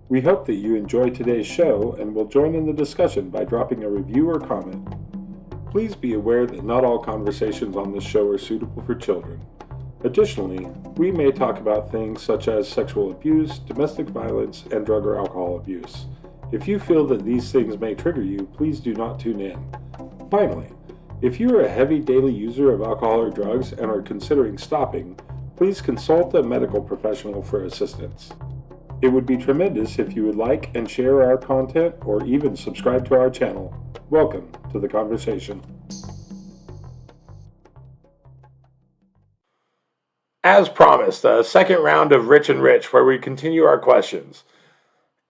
We hope that you enjoyed today's show and will join in the discussion by dropping a review or comment. Please be aware that not all conversations on this show are suitable for children. Additionally, we may talk about things such as sexual abuse, domestic violence, and drug or alcohol abuse. If you feel that these things may trigger you, please do not tune in. Finally, if you are a heavy daily user of alcohol or drugs and are considering stopping, please consult a medical professional for assistance. It would be tremendous if you would like and share our content or even subscribe to our channel. Welcome to the conversation. As promised, a second round of Rich and Rich where we continue our questions.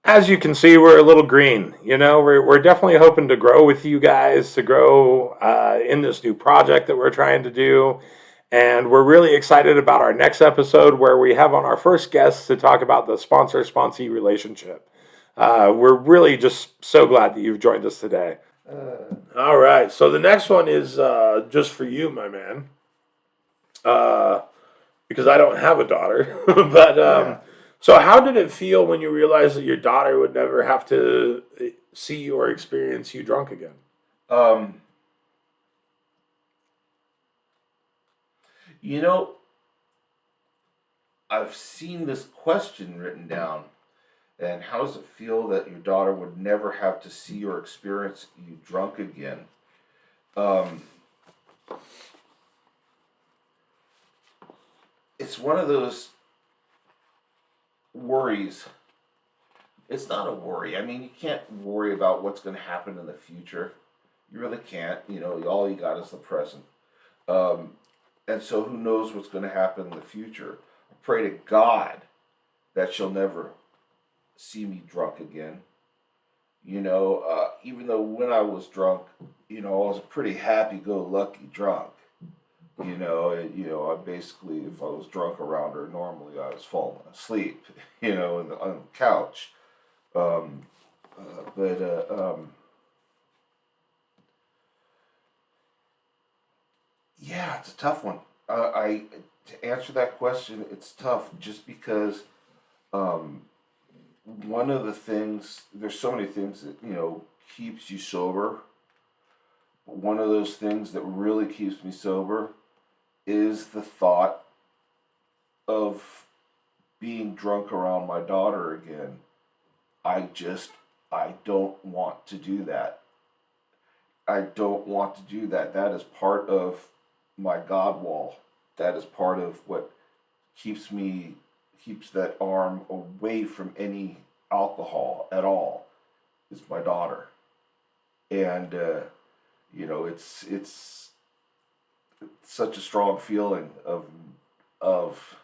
As you can see, we're a little green. We're definitely hoping to grow with you guys, to grow in this new project that we're trying to do. And we're really excited about our next episode where we have on our first guest to talk about the sponsor-sponsee relationship. We're really just so glad that you've joined us today. All right, so the next one is just for you, my man. Because I don't have a daughter. But so how did it feel when you realized that your daughter would never have to see or experience you drunk again? I've seen this question written down, and how does it feel that your daughter would never have to see or experience you drunk again? It's one of those worries. It's not a worry. I mean, you can't worry about what's going to happen in the future. You really can't. All you got is the present. And so who knows what's going to happen in the future. I pray to God that she'll never see me drunk again. Even though when I was drunk, I was a pretty happy-go-lucky drunk. I basically, if I was drunk around her, normally I was falling asleep, on the couch. Yeah, it's a tough one. To answer that question, it's tough just because one of the things, there's so many things that keeps you sober. But one of those things that really keeps me sober is the thought of being drunk around my daughter again. I don't want to do that. I don't want to do that. That is part of my God wall. That is part of what keeps that arm away from any alcohol at all. Is my daughter, and it's such a strong feeling of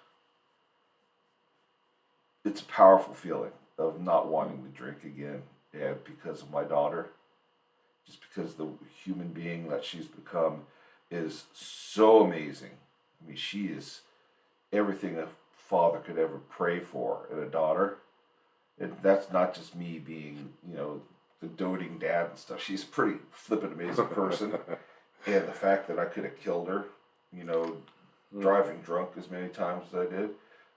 it's a powerful feeling of not wanting to drink again, and because of my daughter, just because the human being that she's become is so amazing. I mean, she is everything a father could ever pray for in a daughter. And that's not just me being, the doting dad and stuff. She's a pretty flippin' amazing person. And the fact that I could have killed her, driving drunk as many times as I did.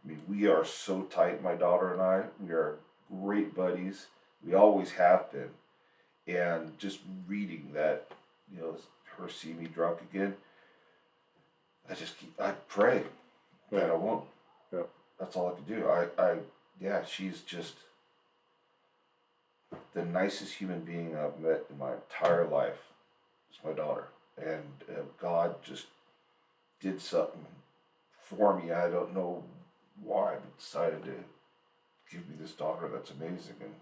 I mean, we are so tight, my daughter and I. We are great buddies. We always have been. And just reading that, her see me drunk again, I pray that I won't. Yeah. That's all I can do. She's just the nicest human being I've met in my entire life. It's my daughter. And God just did something for me. I don't know why, but decided to give me this daughter that's amazing. And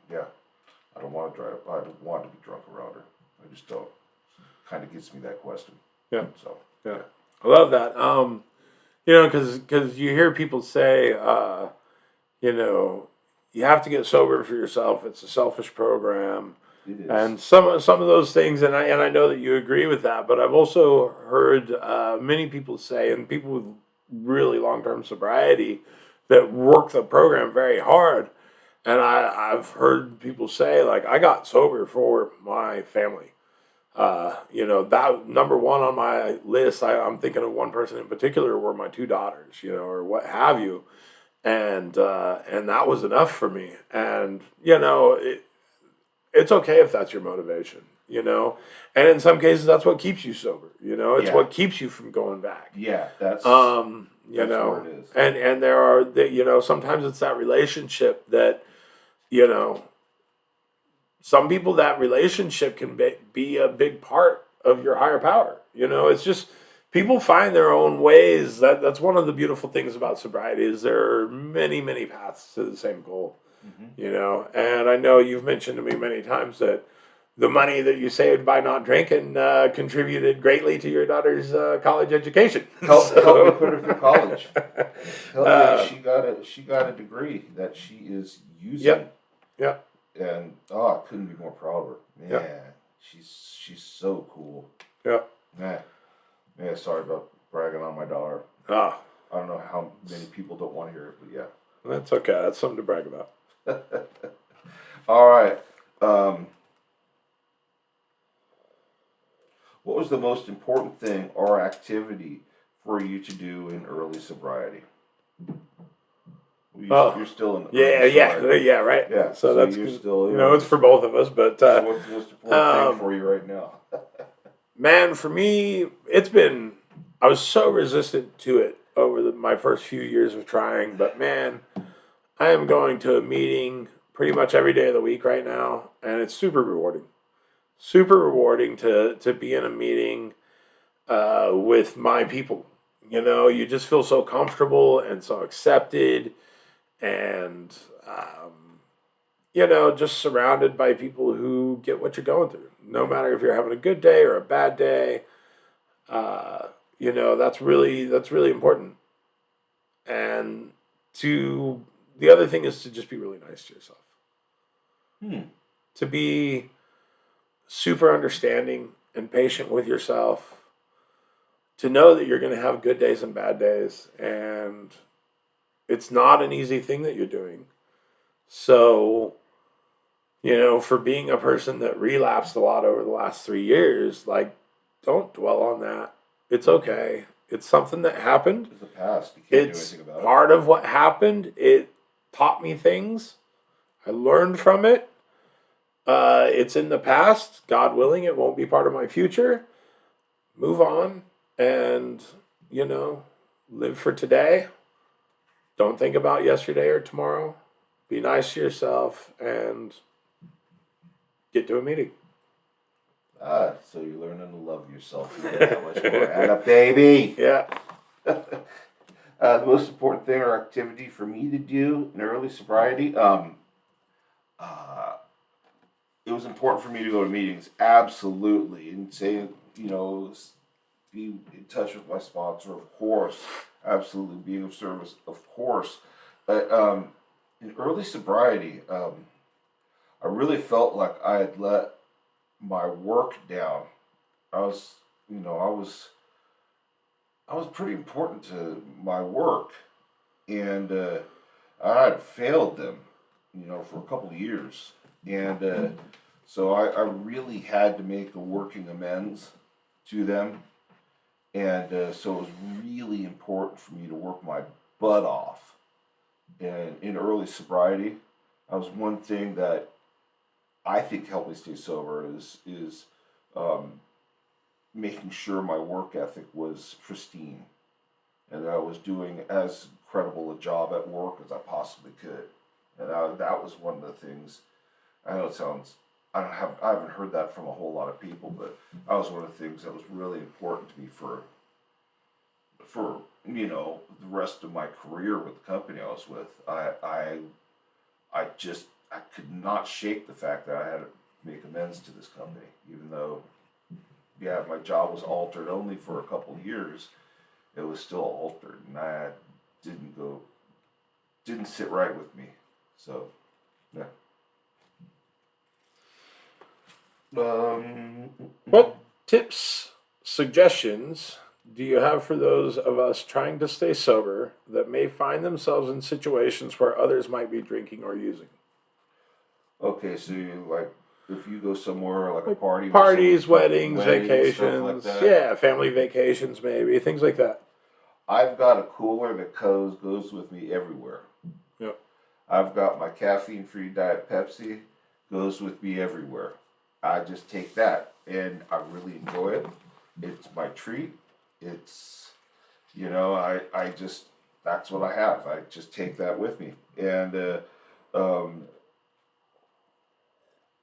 I don't want to be drunk around her. I just don't. Kind of gets me that question. Yeah. So yeah. I love that. Because you hear people say, you have to get sober for yourself. It's a selfish program. it is. And some of those things, and I know that you agree with that, but I've also heard many people say, and people with really long-term sobriety that work the program very hard, and I've heard people say, like, I got sober for my family. That number one on my list, I'm thinking of one person in particular, were my two daughters, or what have you. and that was enough for me. And you know, it's okay if that's your motivation, you know, and in some cases that's what keeps you sober. You know, it's Yeah. what keeps you from going back. Yeah, that's You that's know, where it is. and there are you know, sometimes it's that relationship that, you know, some people, that relationship can be a big part of your higher power. You know, it's just people find their own ways. That's one of the beautiful things about sobriety is there are many paths to the same goal. You know, and I know you've mentioned to me many times that the money that you saved by not drinking contributed greatly to your daughter's college education. Help me put her through college. Tell you, she got a degree that she is using. Yeah. And I couldn't be more proud of her. Man, Yep. she's so cool. Yeah. Man, sorry about bragging on my daughter. Ah, I don't know how many people don't want to hear it, but yeah. that's okay. That's something to brag about. All right. What was the most important thing or activity for you to do in early sobriety? You're still in yeah, right. Yeah, So that's, you're still, you know, it's for both of us. But so what's the most important thing for you right now? man, for me, it's been, I was so resistant to it over my first few years of trying, but man, I am going to a meeting pretty much every day of the week right now, and it's super rewarding. Super rewarding to be in a meeting with my people. You know, you just feel so comfortable and so accepted, and you know, just surrounded by people who get what you're going through. No matter if you're having a good day or a bad day, you know, that's really important. And to the other thing is to just be really nice to yourself. To be super understanding and patient with yourself. To know that you're going to have good days and bad days, and it's not an easy thing that you're doing. So, you know, for being a person that relapsed a lot over the last 3 years, like, don't dwell on that. It's okay. It's something that happened. It's the past. You can't do It's anything about it. part of what happened. It taught me things. I learned from it. It's in the past. God willing, it won't be part of my future. Move on and, you know, live for today. Don't think about yesterday or tomorrow. Be nice to yourself and get to a meeting. So you're learning to love yourself that much more. And a baby. Yeah. The most important thing or activity for me to do in early sobriety, it was important for me to go to meetings, absolutely, and say, you know, be in touch with my sponsor, of course, absolutely, being of service, of course. But in early sobriety, I really felt like I had let my work down. I was, you know, I was pretty important to my work, and I had failed them, you know, for a couple of years, and so I really had to make a working amends to them, and so it was really important for me to work my butt off. And in early sobriety, that was one thing that I think helped me stay sober is making sure my work ethic was pristine, and that I was doing as credible a job at work as I possibly could. And that was one of the things. I know it sounds. I haven't heard that from a whole lot of people, but that was one of the things that was really important to me for you know, the rest of my career with the company I was with. I could not shake the fact that I had to make amends to this company, even though, yeah, my job was altered only for a couple of years. It was still altered, and I didn't sit right with me. So, yeah. What tips, suggestions do you have for those of us trying to stay sober that may find themselves in situations where others might be drinking or using? Okay, so like if you go somewhere like a party, Parties, weddings, stuff like vacations, that. yeah, family vacations, maybe things like that. I've got a cooler that goes with me everywhere. I've got my caffeine-free Diet Pepsi, goes with me everywhere. I just take that, and I really enjoy it. It's my treat. It's, I just, that's what I have. I just take that with me. Um,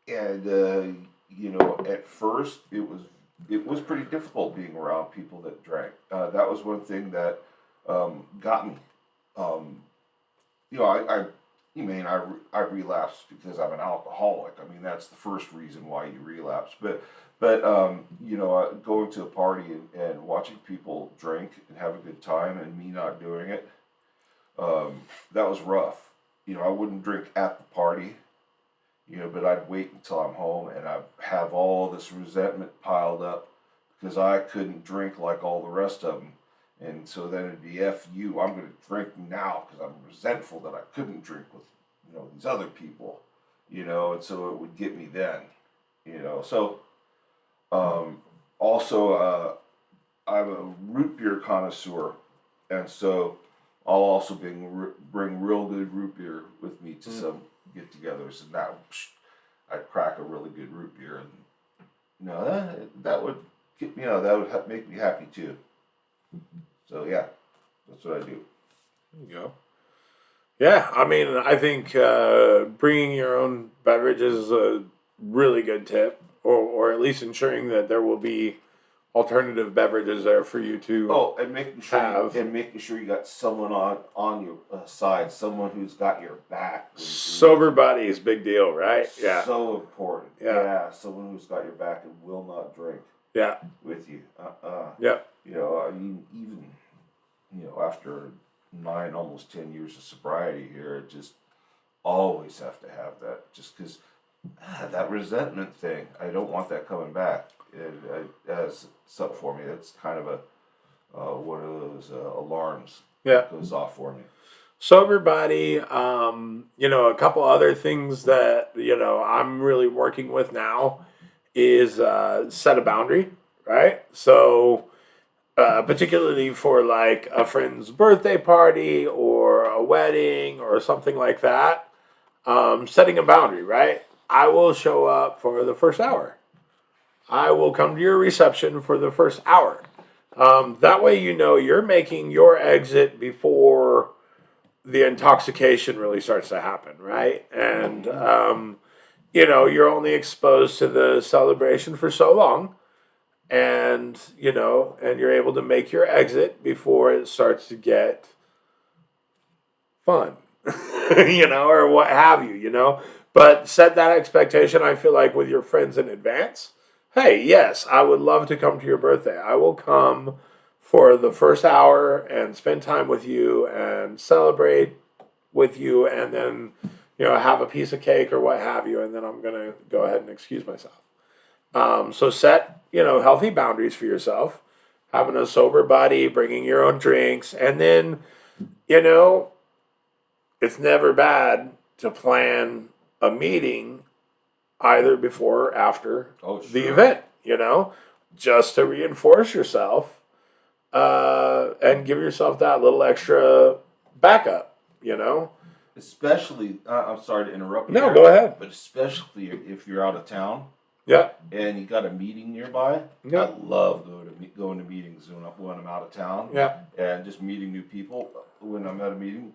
at first it was pretty difficult being around people that drank. That was one thing that got me. Um, I I relapsed because I'm an alcoholic. I mean, that's the first reason why you relapse. But going to a party and watching people drink and have a good time and me not doing it, that was rough. I wouldn't drink at the party, but I'd wait until I'm home and I'd have all this resentment piled up because I couldn't drink like all the rest of them. And so then it'd be F you, I'm going to drink now because I'm resentful that I couldn't drink with, these other people, and so it would get me then, So, also, I'm a root beer connoisseur, and so I'll also bring real good root beer with me to some get-togethers, and I'd crack a really good root beer, and that would get that would make me happy too. So yeah, that's what I do. There you go. Yeah, I mean, I think bringing your own beverage is a really good tip, or at least ensuring that there will be alternative beverages there for you to and making sure you got someone on your side, someone who's got your back. Sober buddy is a big deal, right? Yeah. So important. Yeah. Someone who's got your back and will not drink. Yeah. With you. Yeah. I mean, even after 9, almost 10 years of sobriety here, just always have to have that. Just because that resentment thing, I don't want that coming back. It has something for me. That's kind of one of those alarms that goes off for me. Sober body, a couple other things that, I'm really working with now is set a boundary, right? So, particularly for like a friend's birthday party or a wedding or something like that, setting a boundary, right? I will show up for the first hour. I will come to your reception for the first hour. That way, you're making your exit before the intoxication really starts to happen, right? And, you're only exposed to the celebration for so long. And, and you're able to make your exit before it starts to get fun, or what have you. But set that expectation, I feel like, with your friends in advance. Hey, yes, I would love to come to your birthday. I will come for the first hour and spend time with you and celebrate with you and then, have a piece of cake or what have you. And then I'm going to go ahead and excuse myself. So set, healthy boundaries for yourself, having a sober body, bringing your own drinks. And then, it's never bad to plan a meeting either before or after the event, just to reinforce yourself and give yourself that little extra backup, Especially, I'm sorry to interrupt you. No, go ahead. But especially if you're out of town. Yeah. And you got a meeting nearby. Yeah. I love going to meetings when I'm out of town. Yeah. And just meeting new people when I'm at a meeting.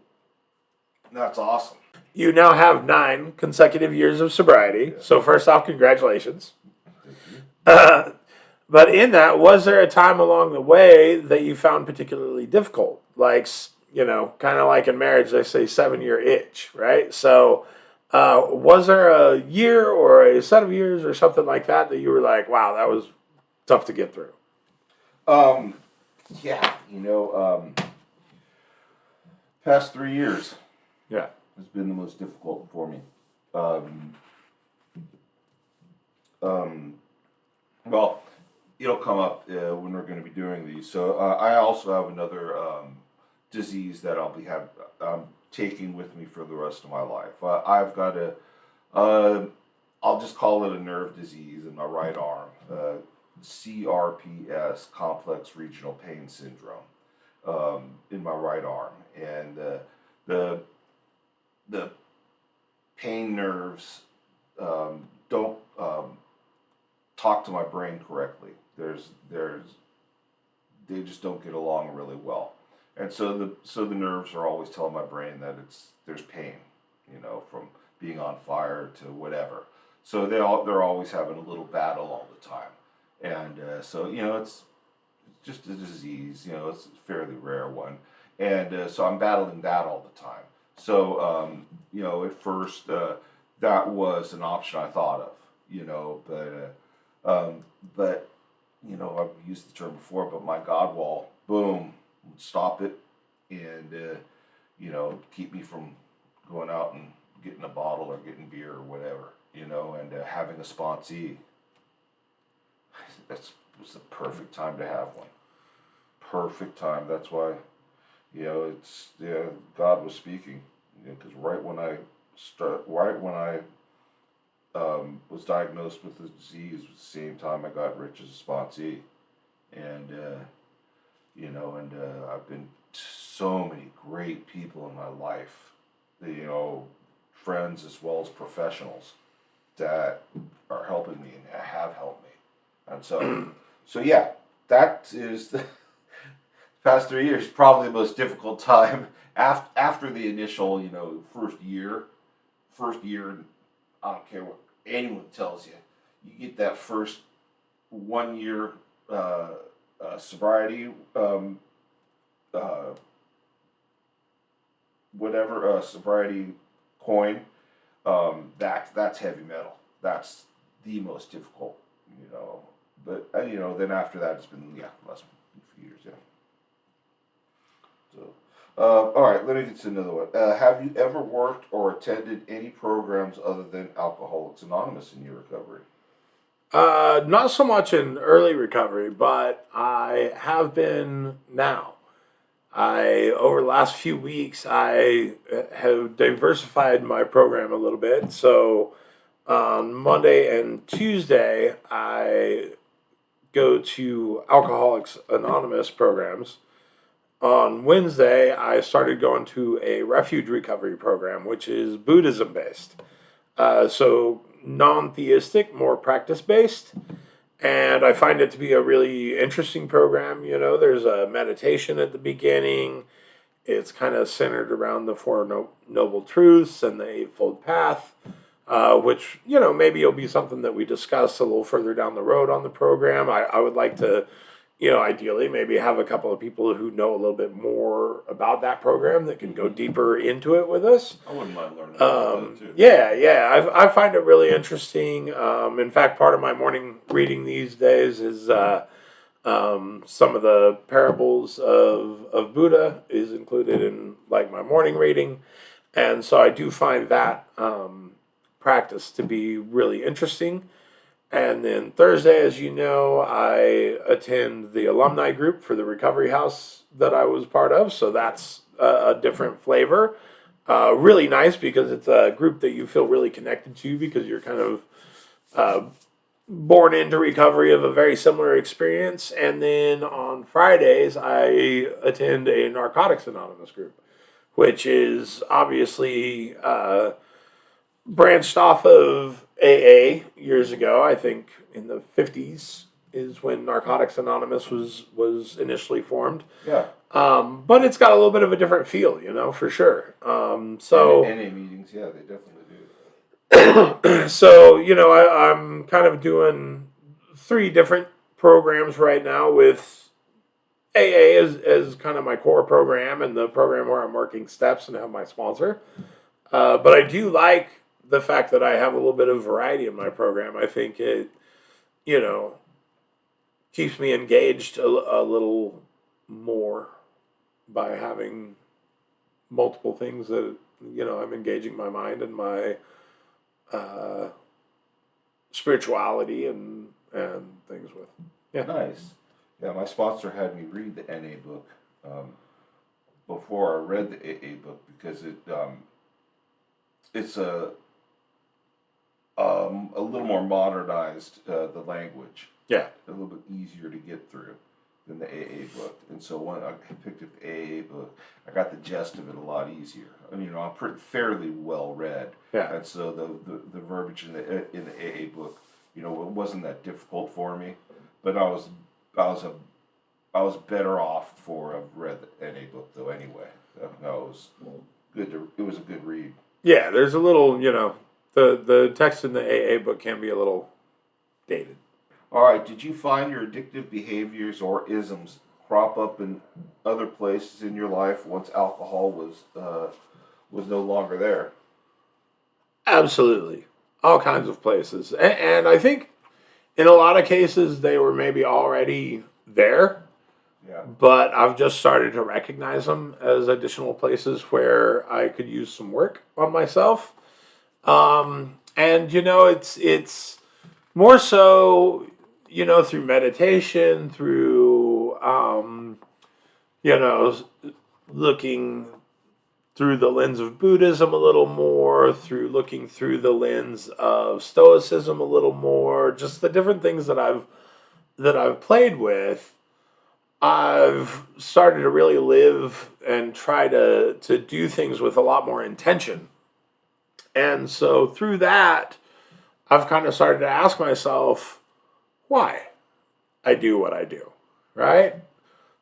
That's awesome. You now have 9 consecutive years of sobriety. Yeah. So first off, congratulations. Thank you. But in that, was there a time along the way that you found particularly difficult? Like, kind of like in marriage, they say 7-year itch, right? So was there a year or a set of years or something like that you were like, wow, that was tough to get through? Yeah, past 3 years. Yeah. Has been the most difficult for me. Well, it'll come up when we're going to be doing these. So I also have another disease that I'm taking with me for the rest of my life. I've got I'll just call it a nerve disease in my right arm, CRPS, complex regional pain syndrome, in my right arm, and the pain nerves don't talk to my brain correctly. They just don't get along really well, and so the nerves are always telling my brain that there's pain, from being on fire to whatever. So they're always having a little battle all the time, and so it's just a disease. It's a fairly rare one, and so I'm battling that all the time. So at first that was an option I thought of, but I've used the term before, but my God wall, boom, would stop it, and keep me from going out and getting a bottle or getting beer or whatever, and having a sponsee. That was the perfect time to have one. Perfect time. That's why, God was speaking, because right when I was diagnosed with the disease, at the same time I got rich as a sponsee, and I've been to so many great people in my life, friends as well as professionals that are helping me and have helped me, and so yeah, that is the past 3 years probably the most difficult time after the initial first year. I don't care what anyone tells you. You get that first 1 year sobriety, sobriety coin. That's heavy metal. That's the most difficult, But then after that, it's been less few years. Yeah. So. All right, let me get to another one. Have you ever worked or attended any programs other than Alcoholics Anonymous in your recovery? Not so much in early recovery, but I have been now. Over the last few weeks, I have diversified my program a little bit. So on Monday and Tuesday, I go to Alcoholics Anonymous programs. On Wednesday, I started going to a refuge recovery program, which is Buddhism based. So non-theistic, more practice based. And I find it to be a really interesting program. There's a meditation at the beginning. It's kind of centered around the Four Noble Truths and the Eightfold Path, which, maybe it'll be something that we discuss a little further down the road on the program. I would like to ideally maybe have a couple of people who know a little bit more about that program that can go deeper into it with us. I wouldn't mind learning about that too. Yeah. I find it really interesting. In fact, part of my morning reading these days is some of the parables of Buddha is included in my morning reading. And so I do find that practice to be really interesting. And then Thursday, as you know, I attend the alumni group for the recovery house that I was part of. So that's a different flavor. Really nice because it's a group that you feel really connected to because you're kind of born into recovery of a very similar experience. And then on Fridays, I attend a Narcotics Anonymous group, which is obviously branched off of AA years ago. I think in the 50s is when Narcotics Anonymous was initially formed. Yeah. But it's got a little bit of a different feel, for sure. So NA meetings, yeah, they definitely do. So, I'm kind of doing 3 different programs right now with AA as kind of my core program and the program where I'm working steps and have my sponsor. But I do like the fact that I have a little bit of variety in my program. I think it, keeps me engaged a little more by having multiple things that, I'm engaging my mind and my spirituality and things with. Yeah. Nice. Yeah, my sponsor had me read the NA book before I read the AA book because it's a little more modernized, the language. Yeah. A little bit easier to get through than the AA book. And so when I picked up the AA book, I got the gist of it a lot easier. And, I'm fairly well read. Yeah. And so the verbiage in the AA book, it wasn't that difficult for me. But I was better off for I've read the NA book though anyway. No, it was good. It was a good read. Yeah, there's a little, the text in the AA book can be a little dated. All right, did you find your addictive behaviors or isms crop up in other places in your life once alcohol was no longer there? Absolutely. All kinds of places. And I think in a lot of cases they were maybe already there. Yeah. But I've just started to recognize them as additional places where I could use some work on myself. And it's more so, through meditation, through looking through the lens of Buddhism a little more, through looking through the lens of Stoicism a little more, just the different things that I've played with. I've started to really live and try to do things with a lot more intention. And so through that, I've kind of started to ask myself why I do what I do, right?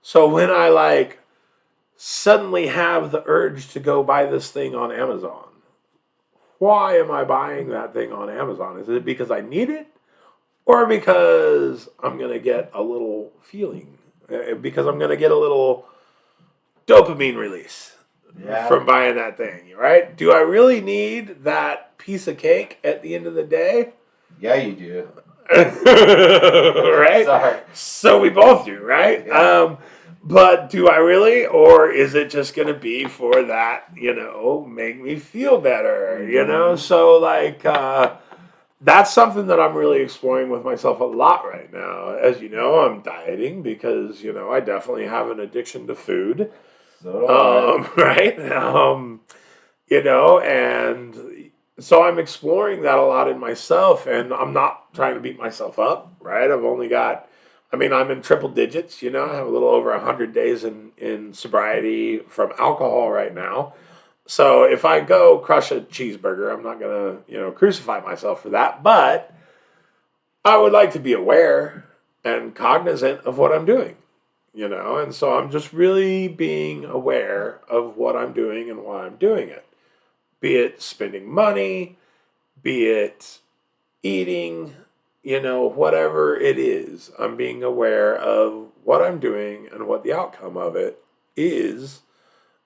So when I suddenly have the urge to go buy this thing on Amazon, why am I buying that thing on Amazon? Is it because I need it or because I'm going to get a little feeling? Because I'm going to get a little dopamine release from buying that thing, right? Do I really need that piece of cake at the end of the day? Yeah, you do. Right? Sorry. So we both do, right? Yeah. But do I really? Or is it just going to be for that, make me feel better, So, that's something that I'm really exploring with myself a lot right now. As you know, I'm dieting because, I definitely have an addiction to food. So do I. Right? And so I'm exploring that a lot in myself, and I'm not trying to beat myself up, right? I'm in triple digits, I have a little over 100 days in sobriety from alcohol right now. So if I go crush a cheeseburger, I'm not going to, crucify myself for that. But I would like to be aware and cognizant of what I'm doing, And so I'm just really being aware of what I'm doing and why I'm doing it. Be it spending money, be it eating, whatever it is. I'm being aware of what I'm doing and what the outcome of it is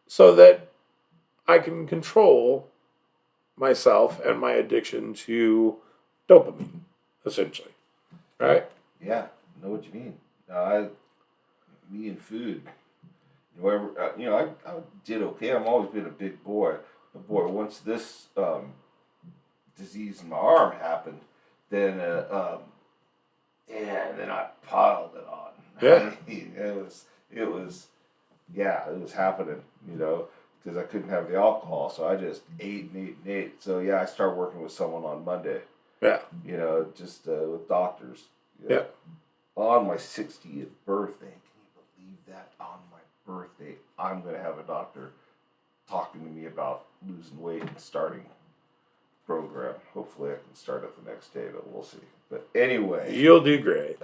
so that I can control myself and my addiction to dopamine, essentially. Right? Yeah, I know what you mean. Me and food. I did okay. I've always been a big boy. But boy, once this disease in my arm happened, then then I piled it on. Yeah. it was happening, because I couldn't have the alcohol, so I just ate and ate and ate. So I started working with someone on Monday. Yeah. Just with doctors. Yeah. On my 60th birthday, can you believe that? On my birthday, I'm going to have a doctor talking to me about losing weight and starting program. Hopefully I can start it the next day, but we'll see. But anyway. You'll do great.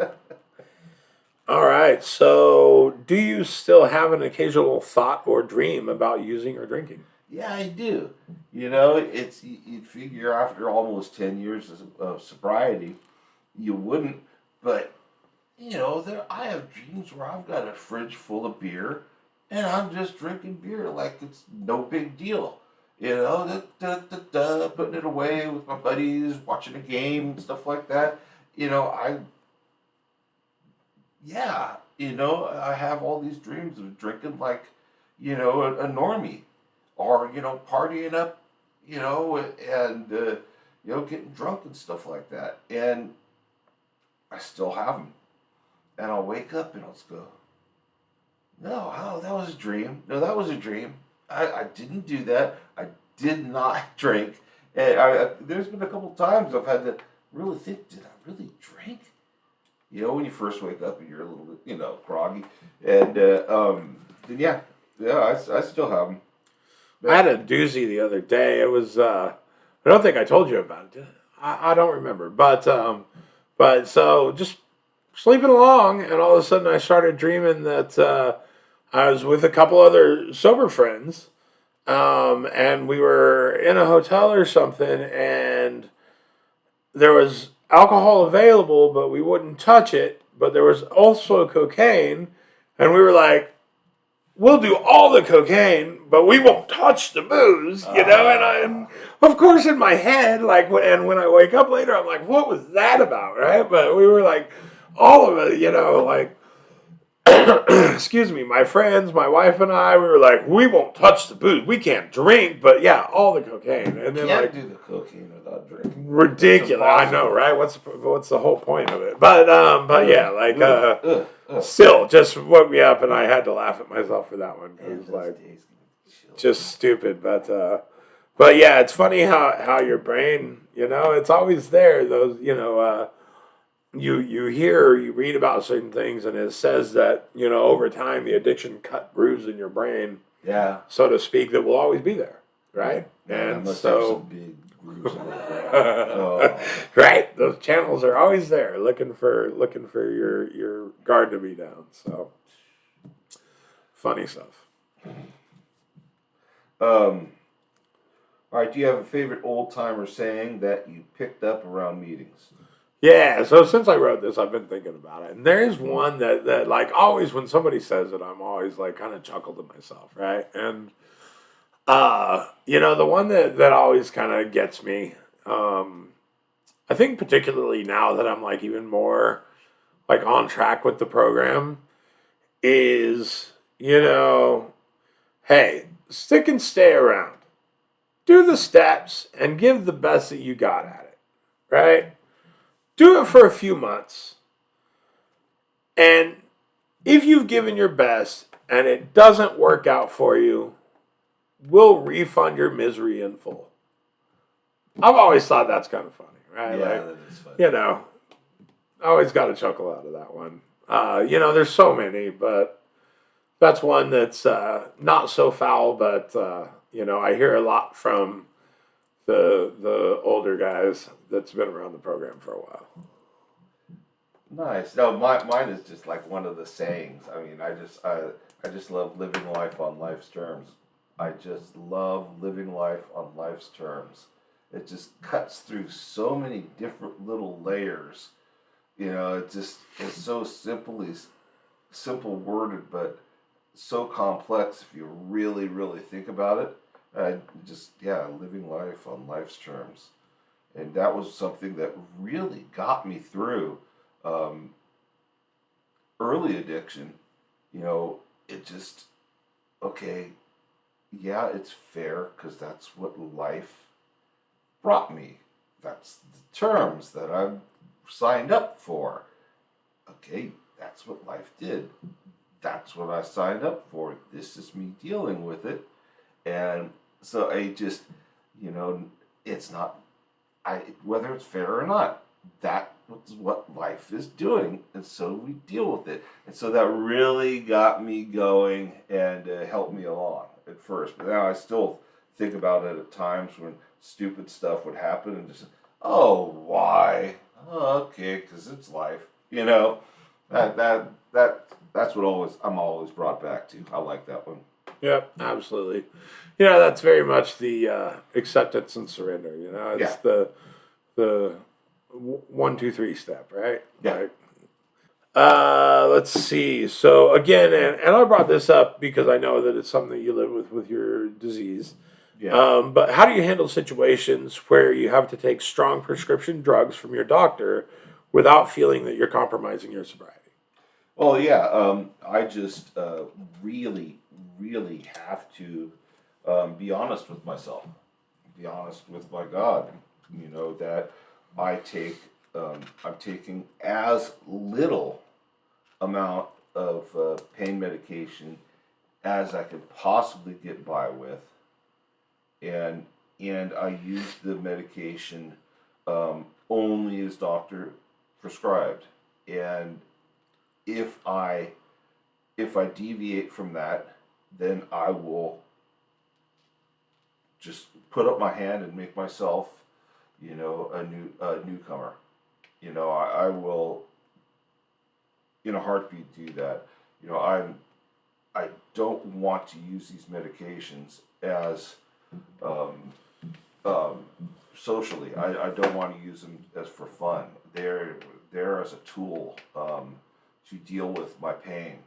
All right. So do you still have an occasional thought or dream about using or drinking? Yeah, I do. You'd figure after almost 10 years of sobriety, you wouldn't. But, I have dreams where I've got a fridge full of beer and I'm just drinking beer like it's no big deal. Putting it away with my buddies, watching a game and stuff like that. I have all these dreams of drinking like, a normie. Or, partying up, and, getting drunk and stuff like that. And I still have them. And I'll wake up and I'll just go, no, that was a dream. No, that was a dream. I didn't do that. I did not drink. And there's been a couple times I've had to really think, did I really drink? You know, when you first wake up and you're a little bit, groggy, and then I still have them. I had a doozy the other day. It was I don't think I told you about it. I don't remember, but so just sleeping along, and all of a sudden I started dreaming that I was with a couple other sober friends, and we were in a hotel or something, and there was alcohol available, but we wouldn't touch it. But there was also cocaine, and we were like, we'll do all the cocaine, but we won't touch the booze, you know. And of course, in my head, like, and when I wake up later, I'm like, what was that about, right? But we were like, all of it, you know, like, excuse me, my friends, my wife and I, we were like, we won't touch the booze, we can't drink, but yeah, all the cocaine, and then Can't like, do the cocaine without drinking. ridiculous. I know, right? What's the whole point of it? But yeah, like still just woke me up, and I had to laugh at myself for that one because like just stupid. But yeah, it's funny how your brain, you know, it's always there. Those, you know, you hear or you read about certain things, and it says that, you know, over time the addiction cut grooves in your brain, Yeah. so to speak, that will always be there, right? Yeah, And must so. have some big grooves in it. Oh. Right, those channels are always there, looking for your guard to be down. So funny stuff. All right. Do you have a favorite old timer saying that you picked up around meetings? Yeah, so since I wrote this, I've been thinking about it, and there is one that like always when somebody says it, I'm always like kind of chuckle to myself, right? And you know, the one that always kind of gets me. I think particularly now that I'm like even more like on track with the program is, you know, hey, stick and stay around. Do the steps and give the best that you got at it, right? Do it for a few months. And if you've given your best and it doesn't work out for you, we'll refund your misery in full. I've always thought that's kind of funny, right? Yeah, Like, that is funny. you know, I always got a chuckle out of that one. You know, there's so many, but that's one that's not so foul, but you know, I hear a lot from the older guys that's been around the program for a while. Nice. No, mine is just like one of the sayings. I mean, I just love living life on life's terms. I just love living life on life's terms. It just cuts through so many different little layers. You know, it's so simple worded, but so complex if you really, really think about it. Living life on life's terms. And that was something that really got me through um, early addiction. You know, it just, okay, yeah, it's fair because that's what life brought me. That's the terms that I've signed up for. Okay, that's what life did. That's what I signed up for. This is me dealing with it. And so I just, you know, it's not, whether it's fair or not, that is what life is doing. And so we deal with it. And so that really got me going and helped me along at first. But now I still think about it at times when stupid stuff would happen and just, oh, why? Oh, okay, because it's life. You know, that's what I'm always brought back to. I like that one. Yep, absolutely. You know, that's very much the acceptance and surrender. You know, it's the 1, 2, 3 step, right? Yeah. Like, let's see. So again, and I brought this up because I know that it's something that you live with your disease. Yeah. But how do you handle situations where you have to take strong prescription drugs from your doctor without feeling that you're compromising your sobriety? Well, yeah. I just really, really have to be honest with myself. Be honest with my God. You know that I'm taking as little amount of pain medication as I could possibly get by with, and I use the medication only as doctor prescribed. and if I deviate from that, then I will just put up my hand and make myself, a newcomer. I will in a heartbeat do that. I don't want to use these medications as um, socially. I don't want to use them as for fun. They're as a tool to deal with my pain,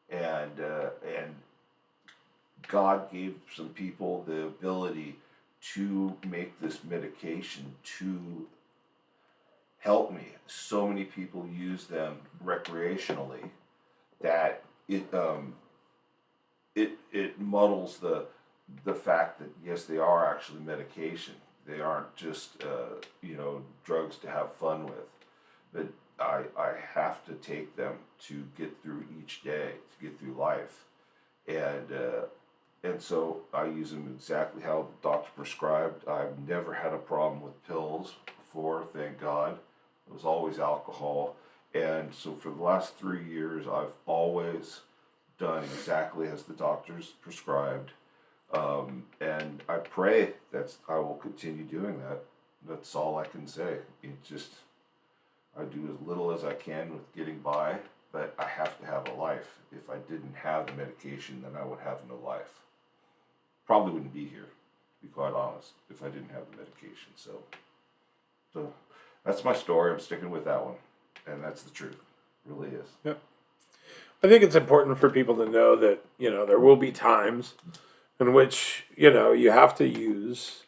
and God gave some people the ability to make this medication to help me. So many people use them recreationally that it muddles the fact that yes, they are actually medication. They aren't just drugs to have fun with. But I have to take them to get through each day, to get through life, and so I use them exactly how the doctor prescribed. I've never had a problem with pills before, thank God. It was always alcohol, and so for the last 3 years, I've always done exactly as the doctors prescribed. And I pray that I will continue doing that. That's all I can say. I do as little as I can with getting by, but I have to have a life. If I didn't have the medication, then I would have no life. Probably wouldn't be here, to be quite honest, if I didn't have the medication. So that's my story. I'm sticking with that one, and that's the truth. It really is. Yep. I think it's important for people to know that, there will be times in which, you have to use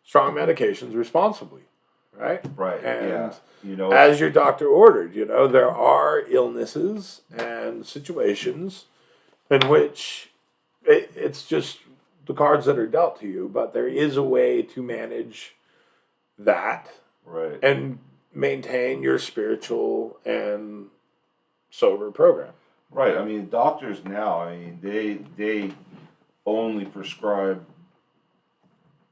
strong medications responsibly, right? Right. And yeah. as your doctor ordered, there are illnesses and situations in which it's just the cards that are dealt to you, but there is a way to manage that Right. and maintain your spiritual and sober program. Right. I mean, doctors now, they only prescribe,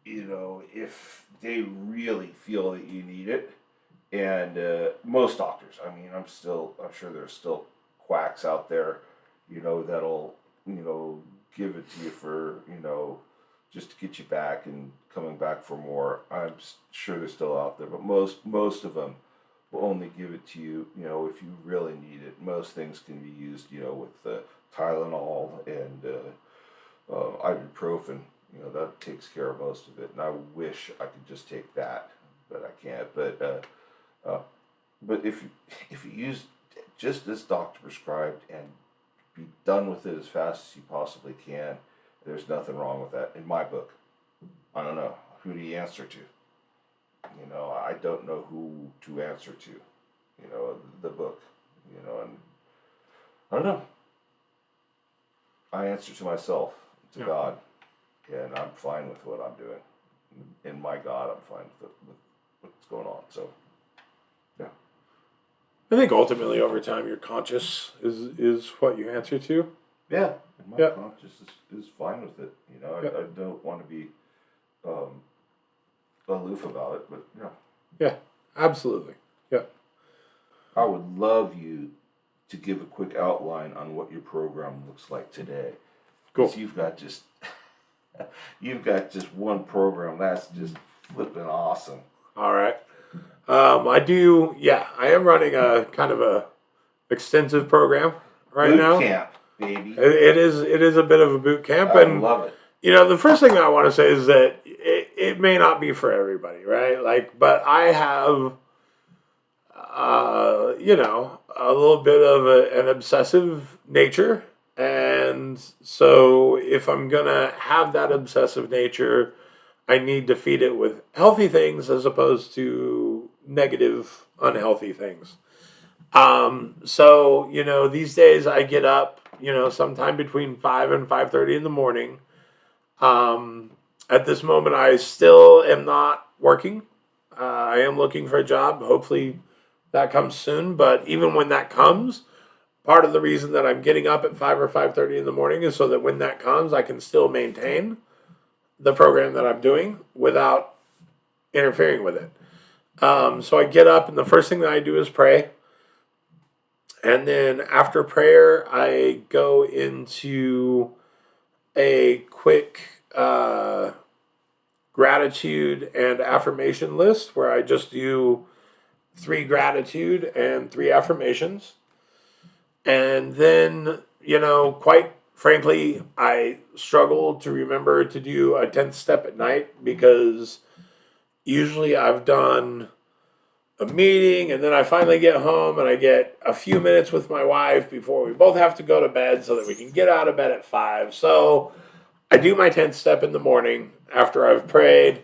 if they really feel that you need it. And most doctors, I'm sure there's still quacks out there, that'll, give it to you for, just to get you back and coming back for more. I'm sure they're still out there, but most of them will only give it to you, if you really need it. Most things can be used, with Tylenol and ibuprofen. That takes care of most of it. And I wish I could just take that, but I can't. But if you use just as doctor prescribed and be done with it as fast as you possibly can, there's nothing wrong with that in my book. I don't know. Who do you answer to? I don't know who to answer to. The book. And I don't know. I answer to myself, to God, and I'm fine with what I'm doing. In my God, I'm fine with what's going on. So, yeah. I think ultimately, over time, your conscious is what you answer to. Yeah, and my conscience is fine with it. I don't want to be aloof about it, but yeah. Yeah, absolutely. Yeah. I would love you to give a quick outline on what your program looks like today. Cool. Because you've got just one program that's just flipping awesome. All right. I am running a kind of a extensive program right now. Boot camp, baby. It is a bit of a boot camp. I love it. The first thing that I want to say is that it may not be for everybody, right? But I have, a little bit of an obsessive nature. And so if I'm going to have that obsessive nature, I need to feed it with healthy things as opposed to negative, unhealthy things. So, these days I get up, sometime between 5 and 5:30 in the morning. At this moment, I still am not working. I am looking for a job. Hopefully that comes soon. But even when that comes, part of the reason that I'm getting up at 5 or 5:30 in the morning is so that when that comes, I can still maintain the program that I'm doing without interfering with it. So I get up, and the first thing that I do is pray. And then after prayer, I go into a quick gratitude and affirmation list where I just do 3 gratitude and 3 affirmations. And then, quite frankly, I struggle to remember to do a 10th step at night because usually I've done a meeting and then I finally get home and I get a few minutes with my wife before we both have to go to bed so that we can get out of bed at 5. So I do my 10th step in the morning after I've prayed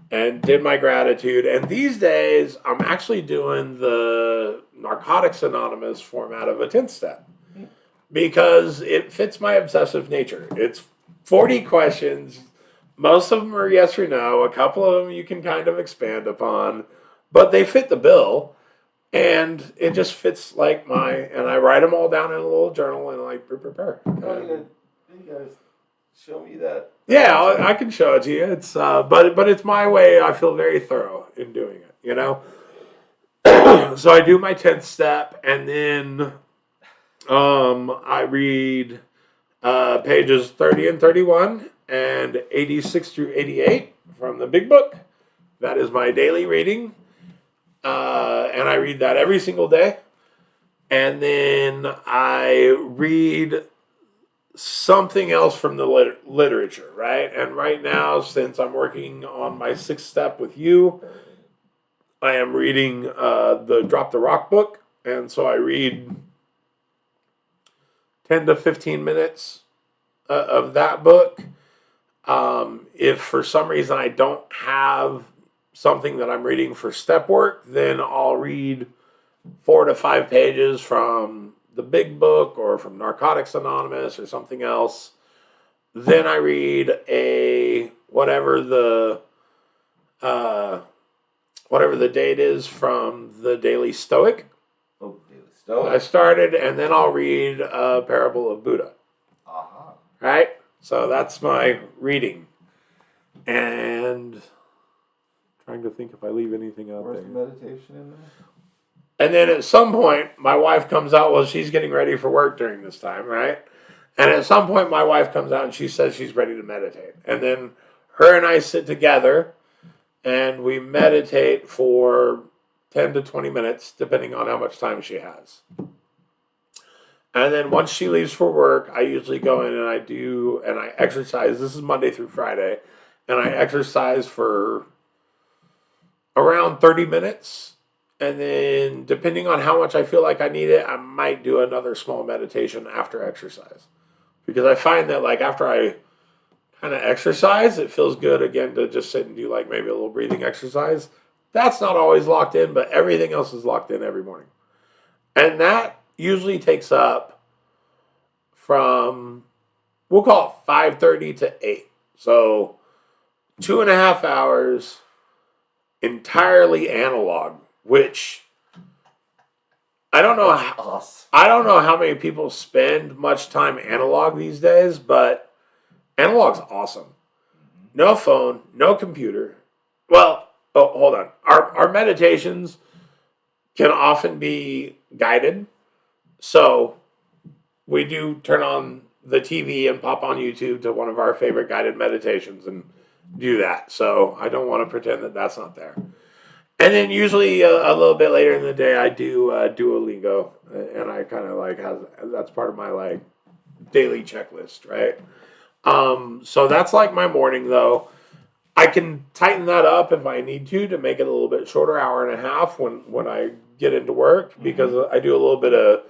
and did my gratitude. And these days, I'm actually doing the Narcotics Anonymous format of a 10th step because it fits my obsessive nature. It's 40 questions. Most of them are yes or no. A couple of them you can kind of expand upon, but they fit the bill. And it just fits and I write them all down in a little journal and prepare. You guys show me that. Yeah, I can show it to you. It's but it's my way. I feel very thorough in doing it. So I do my 10th step, and then I read pages 30 and 31 and 86 through 88 from the big book. That is my daily reading, and I read that every single day. And then I read something else from the literature, right? And right now, since I'm working on my 6th step with you, I am reading the Drop the Rock book. And so I read 10 to 15 minutes of that book. If for some reason I don't have something that I'm reading for step work, then I'll read 4 to 5 pages from the big book or from Narcotics Anonymous or something else. Then I read whatever the date is from the Daily Stoic. Oh, Daily Stoic. I started, and then I'll read a Parable of Buddha. Uh-huh. Right? So that's my reading. And trying to think if I leave anything out Where's there. the meditation in there? And then at some point, my wife comes out. Well, she's getting ready for work during this time, right? And at some point, my wife comes out and she says she's ready to meditate. And then her and I sit together and we meditate for 10 to 20 minutes, depending on how much time she has. And then once she leaves for work, I usually go in and I exercise. This is Monday through Friday. And I exercise for around 30 minutes. And then, depending on how much I feel like I need it, I might do another small meditation after exercise. Because I find that, after I kind of exercise, it feels good, again, to just sit and do, maybe a little breathing exercise. That's not always locked in, but everything else is locked in every morning. And that usually takes up from, we'll call it 5:30 to 8. So, 2.5 hours, entirely analog. Which I don't know how many people spend much time analog these days, but analog's awesome. No phone, no computer. Well, hold on. Our meditations can often be guided. So we do turn on the TV and pop on YouTube to one of our favorite guided meditations and do that. So I don't want to pretend that that's not there. And then usually a little bit later in the day, I do Duolingo, and I kind of that's part of my daily checklist, right? So that's my morning though. I can tighten that up if I need to make it a little bit shorter, hour and a half when I get into work, because I do a little bit of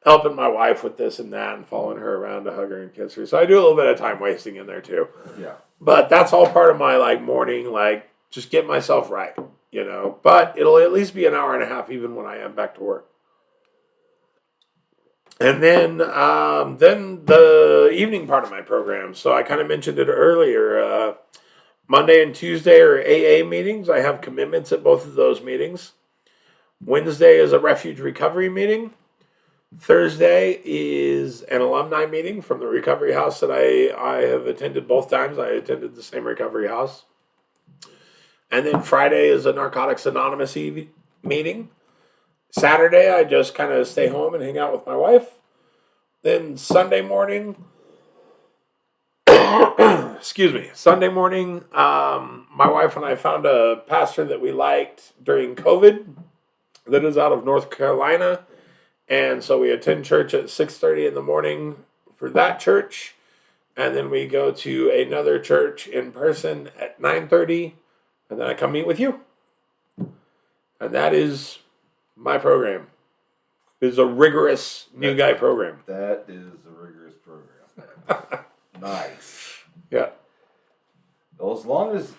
helping my wife with this and that and following her around to hug her and kiss her. So I do a little bit of time wasting in there too. Yeah. But that's all part of my morning, just get myself right. But it'll at least be an hour and a half even when I am back to work. And then the evening part of my program. So I kind of mentioned it earlier. Monday and Tuesday are AA meetings. I have commitments at both of those meetings. Wednesday is a refuge recovery meeting. Thursday is an alumni meeting from the recovery house that I have attended both times. I attended the same recovery house. And then Friday is a Narcotics Anonymous meeting. Saturday, I just kind of stay home and hang out with my wife. Then Sunday morning, excuse me, Sunday morning, my wife and I found a pastor that we liked during COVID that is out of North Carolina. And so we attend church at 6:30 in the morning for that church. And then we go to another church in person at 9:30. And then I come meet with you. And that is my program. It is a rigorous new guy program. That is a rigorous program. Nice. Yeah. Well, as long as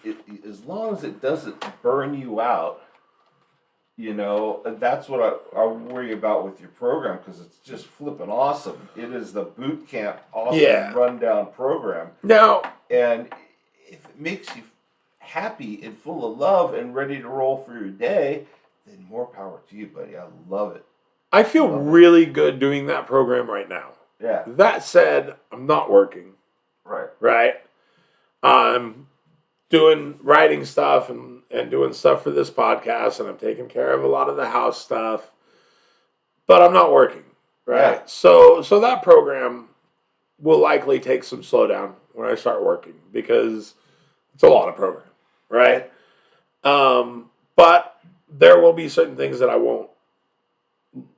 it doesn't burn you out, that's what I worry about with your program, because it's just flipping awesome. It is the boot camp awesome rundown program. Now, and if it makes you happy and full of love and ready to roll for your day, then more power to you, buddy. I love it. I feel really good doing that program right now. Yeah. That said, I'm not working. Right? I'm doing writing stuff and doing stuff for this podcast, and I'm taking care of a lot of the house stuff, but I'm not working. Right? Yeah. So that program will likely take some slowdown when I start working, because it's a lot of program. Right? But there will be certain things that I won't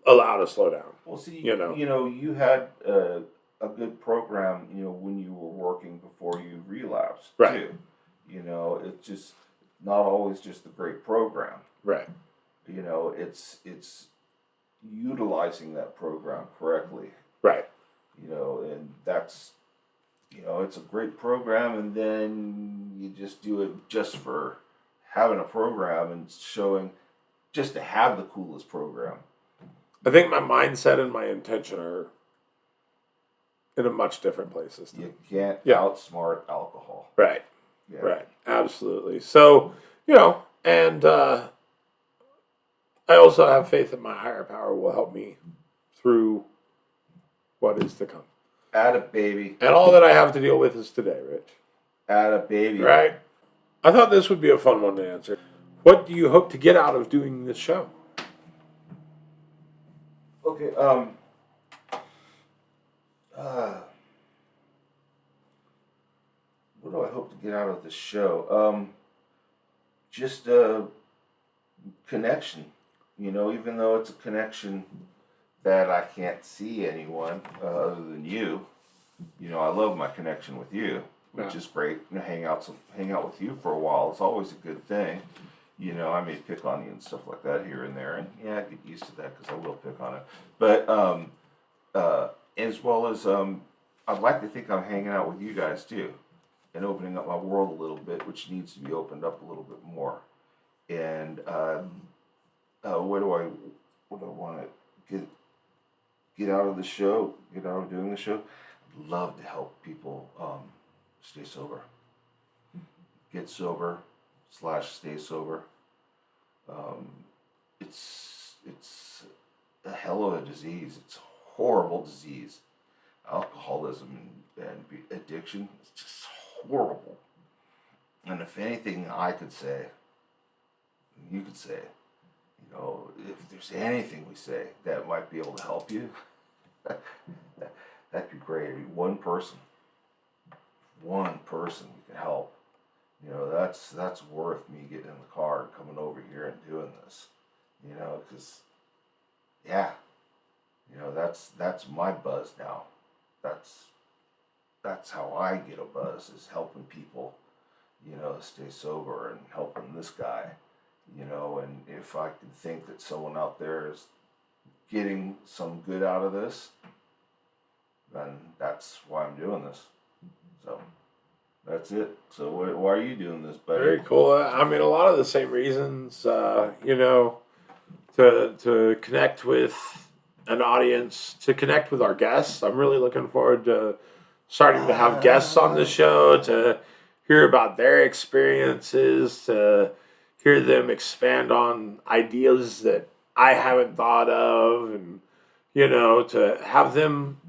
allow to slow down. Well, see, you had a good program, when you were working before you relapsed, right? Too. It's just not always just the great program, right? It's utilizing that program correctly, right? And that's, it's a great program, and then you just do it just for having a program and showing, just to have the coolest program. I think my mindset and my intention are in a much different place this time. You can't outsmart alcohol. Right. Yeah. Right. Absolutely. So, and I also have faith that my higher power will help me through what is to come. Atta baby. And all that I have to deal with is today, Rich. Atta baby. Right. I thought this would be a fun one to answer. What do you hope to get out of doing this show? Okay, what do I hope to get out of this show? Just a connection, even though it's a connection that I can't see anyone other than you. I love my connection with you, which is great. Hang out with you for a while. It's always a good thing. I may pick on you and stuff like that here and there, and I get used to that, because I will pick on it. But as well as I'd like to think I'm hanging out with you guys too, and opening up my world a little bit, which needs to be opened up a little bit more. And what do I want to get out of the show? Get out of doing the show? I'd love to help people stay sober, get sober / stay sober. It's a hell of a disease. It's a horrible disease. Alcoholism and addiction is just horrible. And if anything I could say, you could say, if there's anything we say that might be able to help you, that'd be great. One person we can help. That's worth me getting in the car and coming over here and doing this. Because, that's my buzz now. That's how I get a buzz, is helping people, stay sober, and helping this guy, and if I can think that someone out there is getting some good out of this, then that's why I'm doing this. So that's it. So why are you doing this, buddy? Very cool. I mean, a lot of the same reasons, to connect with an audience, to connect with our guests. I'm really looking forward to starting to have guests on the show, to hear about their experiences, to hear them expand on ideas that I haven't thought of, and, to have them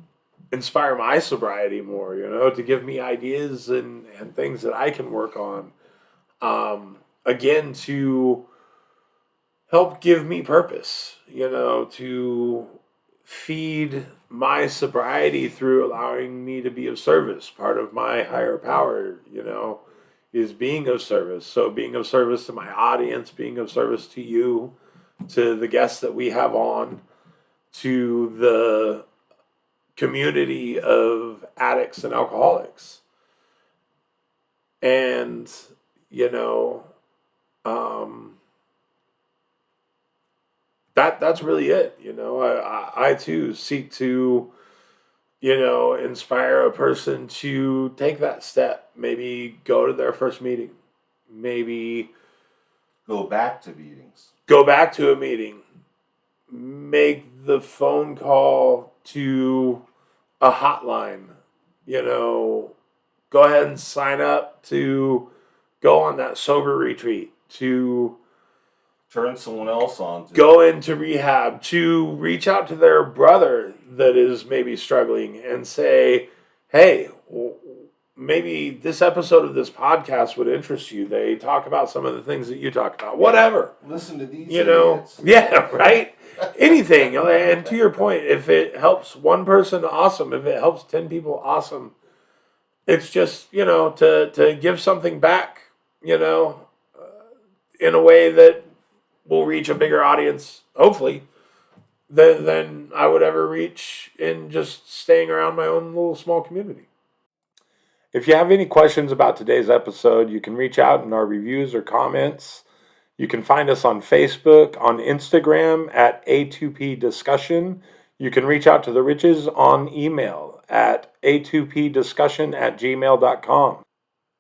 inspire my sobriety more, to give me ideas and things that I can work on. Again, to help give me purpose, to feed my sobriety through allowing me to be of service. Part of my higher power, is being of service. So being of service to my audience, being of service to you, to the guests that we have on, to the community of addicts and alcoholics. And, that's really it. I too seek to, inspire a person to take that step. Maybe go to their first meeting. Maybe Go back to meetings. go back to a meeting. Make the phone call to a hotline. Go ahead and sign up to go on that sober retreat, to Turn someone else on. go into rehab, to reach out to their brother that is maybe struggling and say, hey, maybe this episode of this podcast would interest you. They talk about some of the things that you talk about. Whatever. Listen to these idiots. Yeah, right? Anything. And to your point, if it helps one person, awesome. If it helps 10 people, awesome. It's just, to give something back, in a way that will reach a bigger audience, hopefully, than I would ever reach in just staying around my own little small community. If you have any questions about today's episode, you can reach out in our reviews or comments. You can find us on Facebook, on Instagram at A2P Discussion. You can reach out to the Riches on email at a2pdiscussion@gmail.com.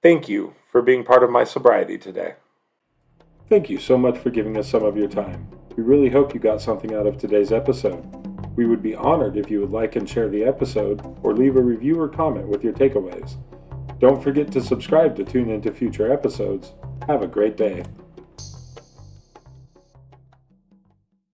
Thank you for being part of my sobriety today. Thank you so much for giving us some of your time. We really hope you got something out of today's episode. We would be honored if you would like and share the episode or leave a review or comment with your takeaways. Don't forget to subscribe to tune into future episodes. Have a great day.